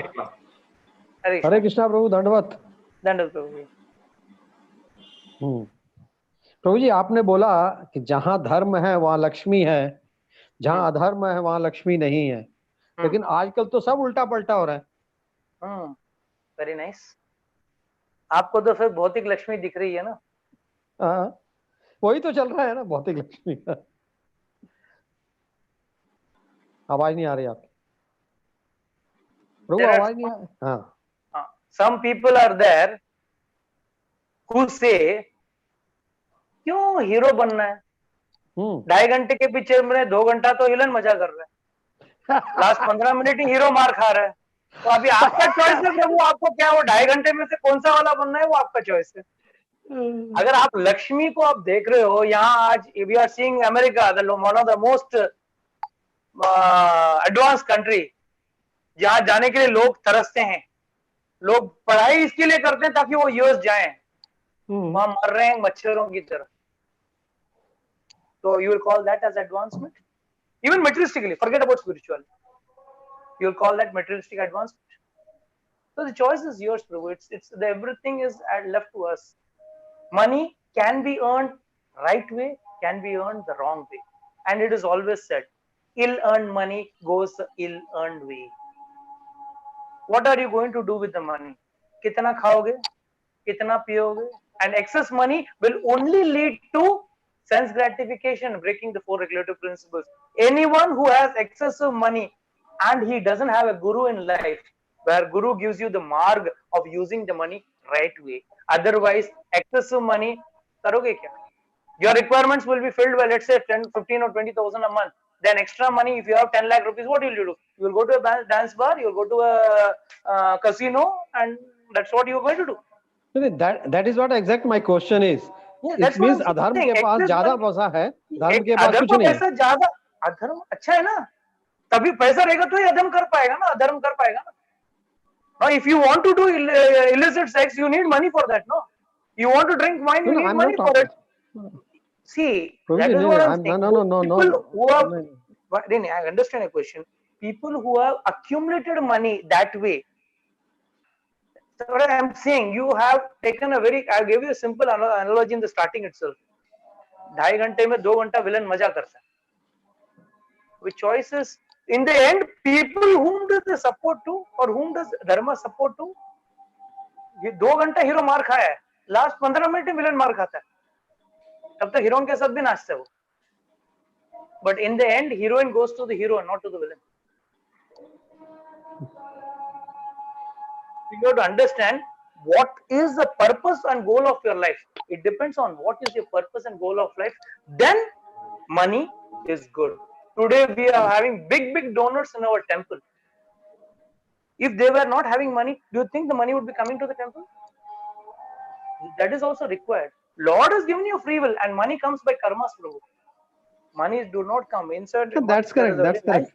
S1: हरे
S4: हरे कृष्णा प्रभु दंडवत
S1: दंडवत प्रभु जी।
S4: प्रभु जी, आपने बोला कि जहाँ धर्म है वहाँ लक्ष्मी है, जहाँ अधर्म है वहाँ लक्ष्मी नहीं है, लेकिन आजकल तो सब उल्टा पलटा हो रहा है।
S1: Very nice. आपको तो फिर भौतिक लक्ष्मी दिख रही है ना?
S4: हाँ, वही तो चल रहा है ना, भौतिक लक्ष्मी का। आवाज नहीं आ रही आपकी प्रभु, आवाज नहीं आ रही। हाँ,
S1: some people are there who say क्यों हीरो बनना है? 2.5 घंटे के पिक्चर में 2 घंटा तो हिलन मजा कर रहा है, लास्ट 15 मिनट ही हीरो मार खा रहा है। तो अभी आपका चॉइस है प्रभु, आपको क्या वो 2.5 घंटे में से कौन सा वाला बनना है, वो आपका चॉइस है। अगर आप लक्ष्मी को आप देख रहे हो, यहाँ आज we are seeing America, one of the most advance country, जहां जाने के लिए लोग तरसते हैं, लोग पढ़ाई इसके लिए करते हैं ताकि वो यूएस जाएं, वहां मर रहे हैं मच्छरों की तरह। So you will call that as advancement? Even materialistically, forget about spirituality. You will call that materialistic advancement? So the choice is yours, Prabhu. Everything is left to us. Money can be earned right way, can be earned the wrong way, and it is always said, ill-earned money goes the ill-earned way. What are you going to do with the money? कितना खाओगे, कितना पियोगे? And excess money will only lead to sense gratification, breaking the 4 regulative principles. Anyone who has excessive money and he doesn't have a guru in life, where guru gives you the marg of using the money right way. Otherwise, excessive money, karoge kya? Your requirements will be filled by, let's say, 10, 15 or 20,000 a month. Then extra money, if you have 10 lakh rupees, what will you do? You will go to a dance bar, you will go to a casino, and that's what you are going to do.
S4: That is what exact my question is. It means अधर्म के पास ज्यादा पैसा है, धर्म के पास कुछ नहीं है।
S1: पैसा ज्यादा, अधर्म अच्छा है ना, तभी पैसा रहेगा तो ही अधर्म कर पाएगा ना, अधर्म कर पाएगा ना। Now, if you want to do illicit sex, you need money for that, no? You want to drink wine, you need money for it. See, that is what I'm saying. People who have, I understand your question. People who have accumulated money that way. So what I'm saying, you have taken a very, I gave you a simple analogy in the starting itself. 2.5 घंटे में 2 घंटा villain मजा करता है. With choices, in the end, people whom does they support to, or whom does dharma support to? ये 2 घंटा hero मार खाया है, लास्ट 15 मिनट में विलन मार खाता है, तब तक हीरोइन के साथ भी नाचता है वो. But in the end, heroine goes to the hero, not to the villain. You have to understand what is the purpose and goal of your life. It depends on what is your purpose and goal of life. Then money is good. Today we are having big donors in our temple. If they were not having money, do you think the money would be coming to the temple? That is also required. Lord has given you free will, and money comes by karmas, Prabhu. Money do not come inside.
S4: That's correct. That's correct.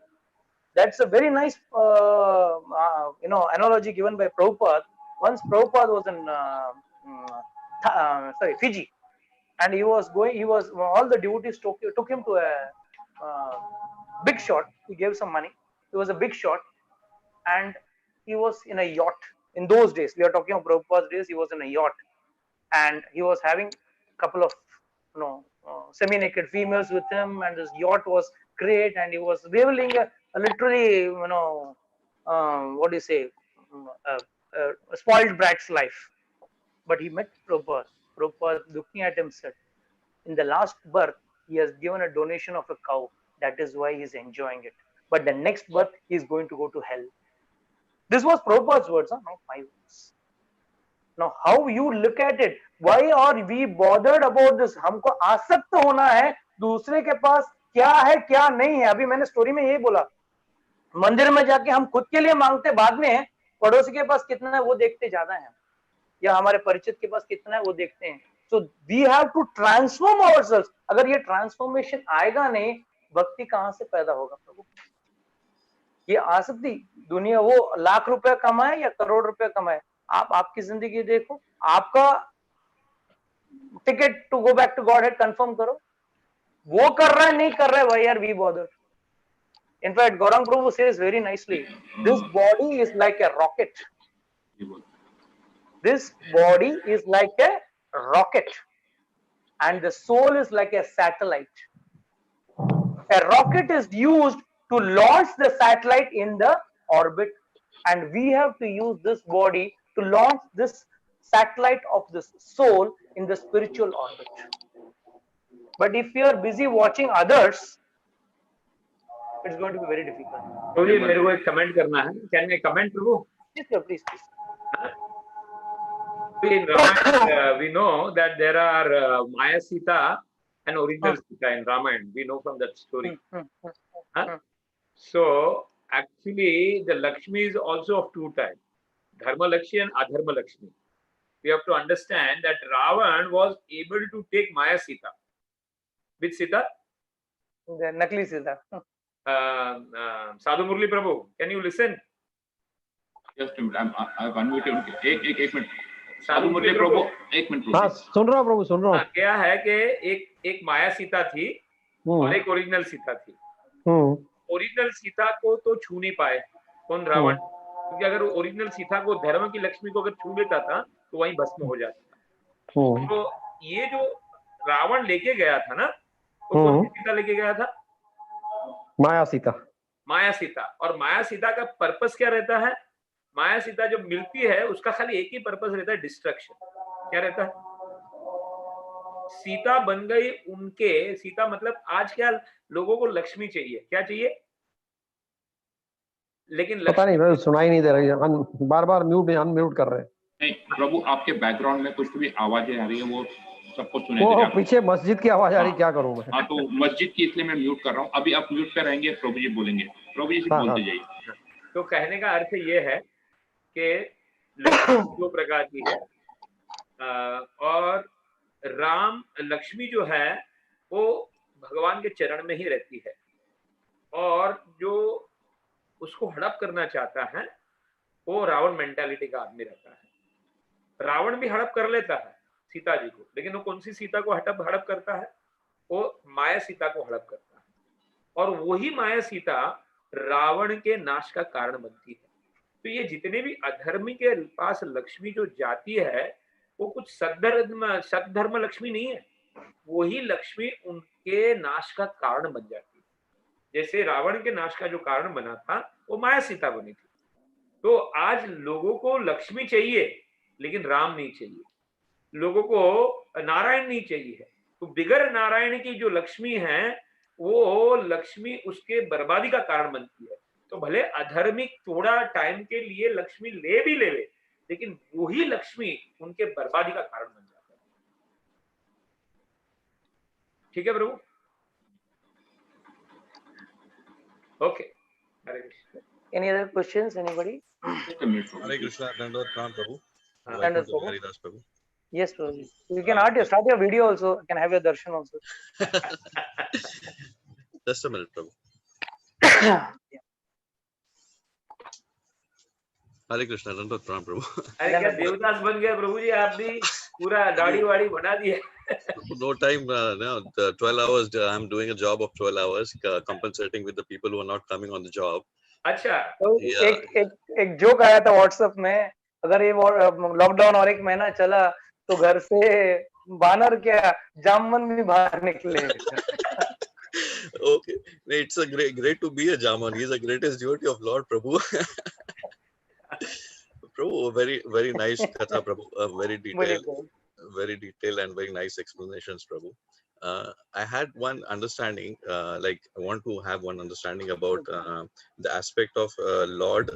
S1: That's a very nice, analogy given by Prabhupada. Once Prabhupada was in, Fiji, and he was all the devotees took him to a big shot. He gave some money. It was a big shot, and he was in a yacht. In those days, we are talking of Prabhupada's days. He was in a yacht, and he was having a couple of, semi-naked females with him, and this yacht was great, and he was reveling a literally, what do you say, a spoiled brat's life. But he met Prabhupada. Prabhupada, looking at him, said, in the last birth, he has given a donation of a cow. That is why he is enjoying it. But the next birth, he is going to go to hell. This was Prabhupada's words, not my words. Now, how you look at it? Why are we bothered about this? हमको आसक्त होना है दूसरे के पास क्या है क्या नहीं है. अभी मैंने स्टोरी में यही बोला, मंदिर में जाके हम खुद के लिए मांगते, बाद में पड़ोसी के पास कितना है वो देखते ज्यादा है, या हमारे परिचित के पास कितना है वो देखते हैं. So we have to transform ourselves. अगर ये ट्रांसफॉर्मेशन आएगा नहीं, भक्ति कहां से पैदा होगा प्रभु? ये आसक्ति, दुनिया वो लाख रुपया कमाए या करोड़ रुपया कमाए, आप आपकी जिंदगी देखो, आपका ticket to go back to God head confirm करो. वो कर रहा है नहीं कर रहा है, why are we bothered? In fact, Gaurang Prabhu says very nicely, this body is like a rocket. This body is like a rocket, and the soul is like a satellite. A rocket is used to launch the satellite in the orbit, and we have to use this body to launch this satellite of this soul in the spiritual orbit. But if you are busy watching others, it's going to be very difficult.
S3: तो ये मेरे को एक comment करना है. Can I comment, Prabhu?
S1: Yes, sir, please.
S3: In Ramayana, we know that there are Maya Sita and original Sita in Ramayana. We know from that story. So actually, the Lakshmi is also of two types: Dharma Lakshmi and Adharma Lakshmi. We have to understand that Ravan was able to take Maya Sita. Which Sita?
S1: The Nakli Sita.
S3: Sadhu Murli Prabhu, can you listen?
S2: Just a minute, I've unmuted. एक minute. साधु मुरली प्रभु, एक minute.
S4: हाँ, सुन रहा हूँ प्रभु, सुन रहा हूँ.
S3: क्या है कि एक माया सीता थी और एक ओरिजिनल सीता थी. ओरिजिनल सीता को तो छू नहीं पाए कौन? रावण. क्योंकि अगर ओरिजिनल सीता को, धर्म की लक्ष्मी को अगर छू लेता था तो वहीं भस्म हो जाता था. तो ये जो रावण लेके गया था ना, वो कौन सी सीता लेके गया था?
S4: माया सीता.
S3: माया सीता. और माया सीता का पर्पस क्या रहता है? माया सीता जब मिलती है उसका खाली एक ही पर्पस रहता है, डिस्ट्रक्शन. क्या रहता है? सीता बन गई उनके. सीता मतलब आज क्या लोगों को लक्ष्मी चाहिए, क्या चाहिए? लेकिन
S4: पता नहीं, सुनाई नहीं दे रही है, बार बार म्यूट में अनम्यूट कर रहे हैं.
S2: नहीं प्रभु, आपके बैकग्राउंड में कुछ भी आवाजें आ रही है, वो सबको सुनाई दे रहा है.
S4: पीछे मस्जिद की आवाज आ रही, क्या करूं मैं?
S2: हाँ, तो मस्जिद की इसलिए मैं म्यूट कर रहा हूँ. अभी आप म्यूट पे रहेंगे, प्रभु जी बोलेंगे. प्रभु जी से बोलते जाइए.
S3: तो कहने का अर्थ ये है कि लक्ष्मी दो प्रकार की है, और राम लक्ष्मी जो है वो भगवान के चरण में ही रहती है, और जो उसको हड़प करना चाहता है वो रावण मेंटालिटी का आदमी रहता है. रावण भी हड़प कर लेता है सीता जी को, लेकिन वो कौन सी सीता को हड़प करता है? वो माया सीता को हड़प करता है, और वही माया सीता रावण के नाश का कारण बनती है. तो ये जितने भी अधर्मी के पास लक्ष्मी जो जाती है वो कुछ सद्धर्म लक्ष्मी नहीं है, वही लक्ष्मी उनके नाश का कारण बन जाती है. जैसे रावण के नाश का जो कारण बना था वो माया सीता बनी थी. तो आज लोगों को लक्ष्मी चाहिए लेकिन राम नहीं चाहिए, लोगों को नारायण नहीं चाहिए. तो बिगर नारायण की जो लक्ष्मी है वो लक्ष्मी उसके बर्बादी का कारण बनती है. तो भले अधर्मिक थोड़ा टाइम के लिए लक्ष्मी ले भी लेवे, लेकिन वही लक्ष्मी उनके बर्बादी का कारण बन जाता है. ठीक है प्रभु? Okay. Hare Krishna.
S1: Any other questions, anybody?
S5: Hare Krishna. Dandavad Pranam Prabhu.
S1: Dandavad Prabhu.
S5: Haridas Prabhu.
S1: Yes, Prabhu. You can start your video also. You can have your darshan also.
S5: Just a minute, Prabhu.
S1: Yeah.
S5: हरे कृष्णा. दंडवत प्रणाम प्रभु.
S3: अरे क्या देवदास बन गया प्रभु जी आप भी? पूरा दाढ़ी वाड़ी बना दिया.
S5: No time now. 12 hours. I'm doing a job of 12 hours, compensating with the people who are not coming on the job.
S3: अच्छा.
S1: तो एक जोक आया था व्हाट्सएप में, अगर ये लॉकडाउन और एक महीना चला तो घर से बानर क्या जामन भी बाहर निकले.
S5: Okay, it's a great to be a Jaman. He's the greatest devotee of Lord Prabhu. Prabhu, very nice katha, Prabhu. Very detailed and very nice explanations, Prabhu. I had one understanding, I want to have one understanding about the aspect of Lord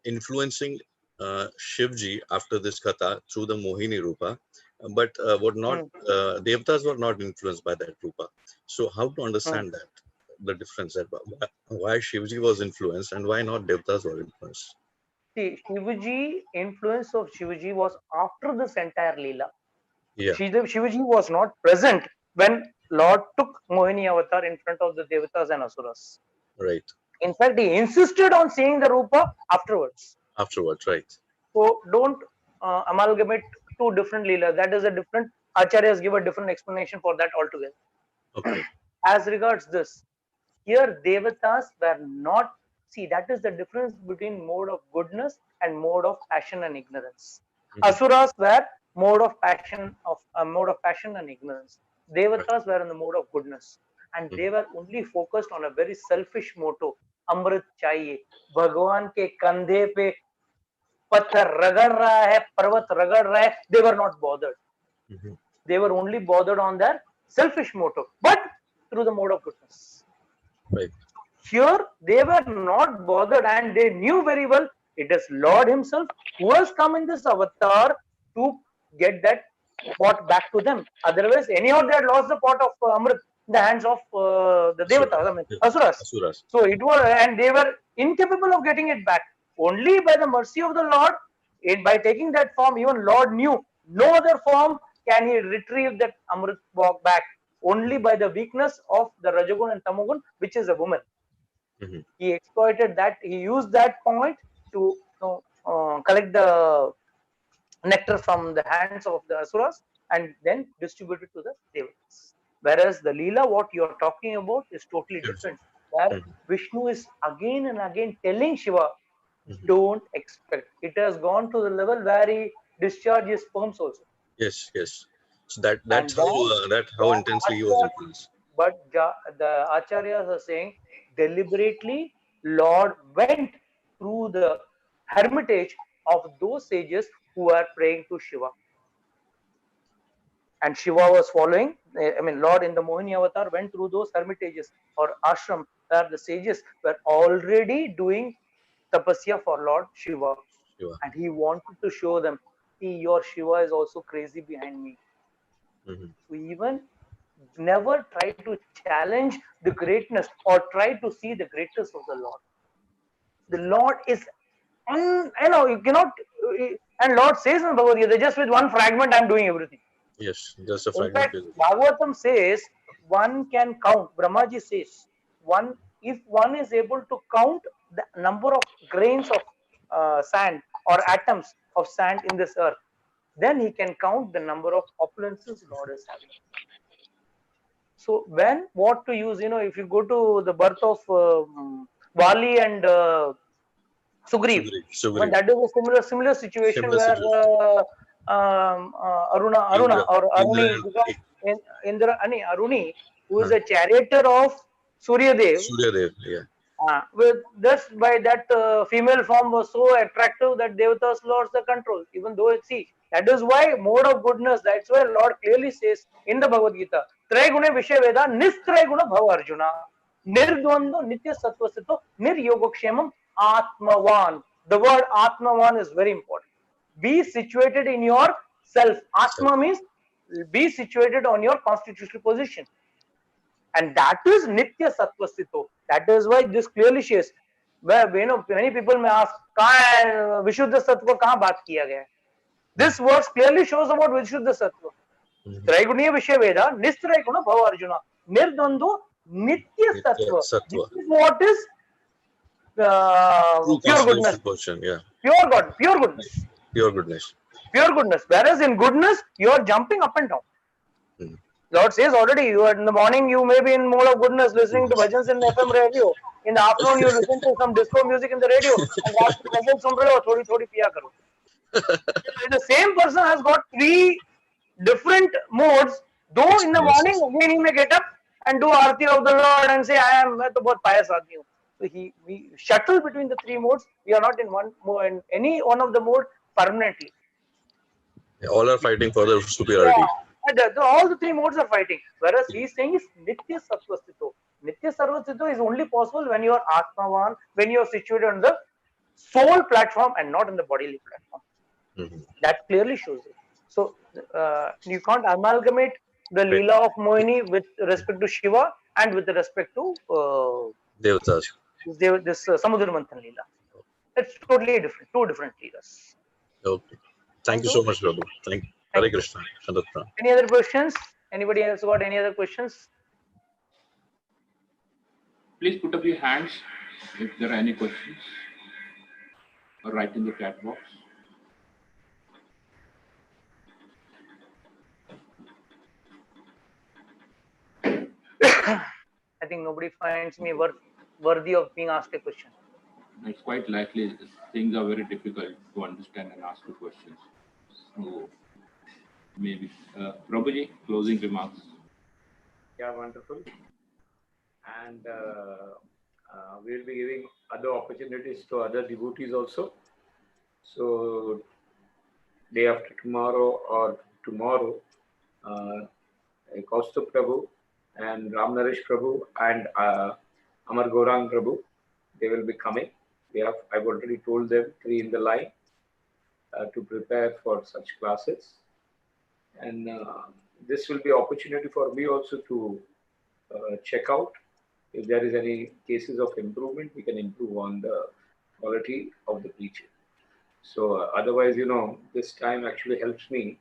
S5: influencing Shivji after this katha through the Mohini Rupa, but Devatas were not influenced by that Rupa. So how to understand that, the difference, that why Shivji was influenced and why not Devatas were influenced?
S1: See, influence of Shivji was after this entire Leela.
S5: Yeah.
S1: Shivji was not present when Lord took Mohini avatar in front of the Devatas and Asuras.
S5: Right.
S1: In fact, he insisted on seeing the Rupa afterwards.
S5: Right.
S1: So don't amalgamate two different Leelas. That is a different, Acharyas give a different explanation for that altogether.
S5: Okay.
S1: As regards this, here Devatas were not, see, that is the difference between mode of goodness and mode of passion and ignorance. Asuras were mode of passion and ignorance. Devatas were in the mode of goodness. and they were only focused on a very selfish motto, Amrit chahiye. Bhagwan ke kandhe pe पत्थर रगड़ रहा है, पर्वत रगड़ रहा है, they were not bothered. They were only bothered on their selfish motive, but through the mode of goodness.
S5: Right.
S1: Here they were not bothered, and they knew very well it is Lord Himself who has come in this avatar to get that pot back to them. Otherwise, anyhow they had lost the pot of Amrit in the hands of the Devatas, I mean, Asuras. So it was, and they were incapable of getting it back. Only by the mercy of the Lord, by taking that form, even Lord knew no other form can He retrieve that Amrit walk back. Only by the weakness of the Rajagun and Tamagun, which is a woman. He exploited that. He used that point to collect the nectar from the hands of the Asuras and then distribute it to the Devatas. Whereas the Leela, what you are talking about, is totally different. Where Vishnu is again and again telling Shiva, don't expect. It has gone to the level where he discharges sperms also.
S5: Yes, yes. So that's how intensely he was influenced.
S1: But the Acharyas are saying deliberately Lord went through the hermitage of those sages who are praying to Shiva. And Shiva was following. I mean, Lord in the Mohini avatar went through those hermitages or ashram where the sages were already doing tapasya for Lord Shiva. And he wanted to show them, see, your Shiva is also crazy behind me. So even never try to challenge the greatness or try to see the greatness of the Lord. The Lord is, you cannot, and Lord says in Bhagavad Gita, just with one fragment, I'm doing everything.
S5: Yes, just a fragment.
S1: In fact, Bhagavatam says one can count. Brahmaji says if one is able to count the number of grains of sand or atoms of sand in this earth, then he can count the number of opulences Lord is having. So what to use, if you go to the birth of Vali and Sugriv, when that is a similar situation where Aruna or Aruni, Aruni, who is a charioteer of Suryadev. Just by that female form was so attractive that Devatas lost the control. Even though that is why mode of goodness. That's why Lord clearly says in the Bhagavad Gita, Traigune Vishya Veda Nistraiguna Bhava Arjuna Nirdvando Nitya Sattvasito Niryogokshemam Atmavan. The word Atmavan is very important. Be situated in yourself. Atma means be situated on your constitutional position. And that is Nitya Sattvasito. That is why this clearly shows. Where many people may ask, "Kahan Vishuddha Sattva kahan baat kiya gaya?" This verse clearly shows about Vishuddha Sattva. Traiguniya Vishya Veda, Nistraiguna Bhava Arjuna, Nirdvando Nitya Sattva. This is what is pure goodness. Pure God, pure goodness.
S5: Pure goodness.
S1: Pure goodness. Whereas in goodness, you are jumping up and down. Lord says already, you are in the morning, you may be in mode of goodness, listening to bhajans in FM radio. In the afternoon, you listen to some disco music in the radio. And after bhajans sun rahe ho, thodi piya karo. The same person has got 3 different modes. Though in the morning, again he may get up and do Aarti of the Lord and say, main to bahut pious aadmi hu. So we shuttle between the 3 modes. We are not in any one of the mode permanently.
S5: All are fighting for the superiority.
S1: Yeah. All the 3 modes are fighting. Whereas he is saying is Nitya Sattvasthito. Nitya Sarvasthito is only possible when you are Atmavan, when you are situated on the soul platform and not on the bodily platform. That clearly shows it. So you can't amalgamate the Leela of Mohini with respect to Shiva and with respect to
S5: Devatas.
S1: This Samudra Manthan Leela. It's totally different. 2 different Leelas.
S5: Okay. Thank you so much, Prabhu. Thank you. Hare Krishna.
S1: Any other questions? Anybody else got any other questions?
S2: Please put up your hands if there are any questions, or write in the chat box.
S1: I think nobody finds me worthy of being asked a question.
S2: It's quite likely things are very difficult to understand and ask the questions. So maybe Prabhuji, closing remarks.
S3: Yeah, wonderful. and we'll be giving other opportunities to other devotees also. So day after tomorrow or tomorrow, Kaustubh Prabhu and Ram Naresh Prabhu and Amar Gaurang Prabhu, they will be coming. I've already told them 3 in the line to prepare for such classes. And this will be opportunity for me also to check out if there is any cases of improvement. We can improve on the quality of the preaching. So otherwise, this time actually helps me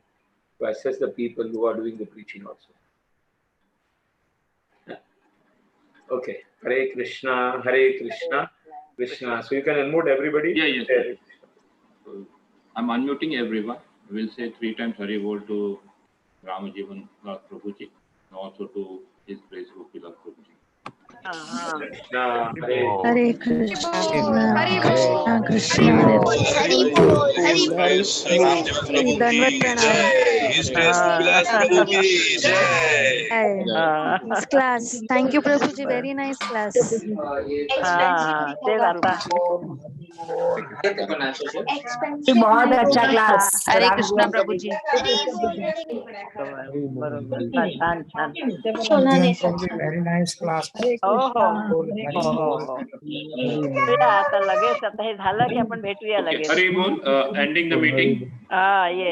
S3: to assess the people who are doing the preaching also. Okay, Hare Krishna, Krishna. So you can unmute everybody.
S2: Yeah, yes. Sir. I'm unmuting everyone. We'll say 3 times Hare Bol to Ramajivan Prabhuji and also to His Grace Gopilal Prabhuji.
S3: Krishna,
S6: Hare Krishna,
S7: Hare
S6: Krishna Krishna, Hare Nice class. Thank you, Prabhuji. Very nice class.
S7: बहुत अच्छा class.
S8: हरे कृष्णा प्रभुजी.
S7: Very nice class.
S9: आता लगेच आता हे झालं की आपण भेटूया लगेच.
S2: Hare Bol, ending the meeting.
S9: ये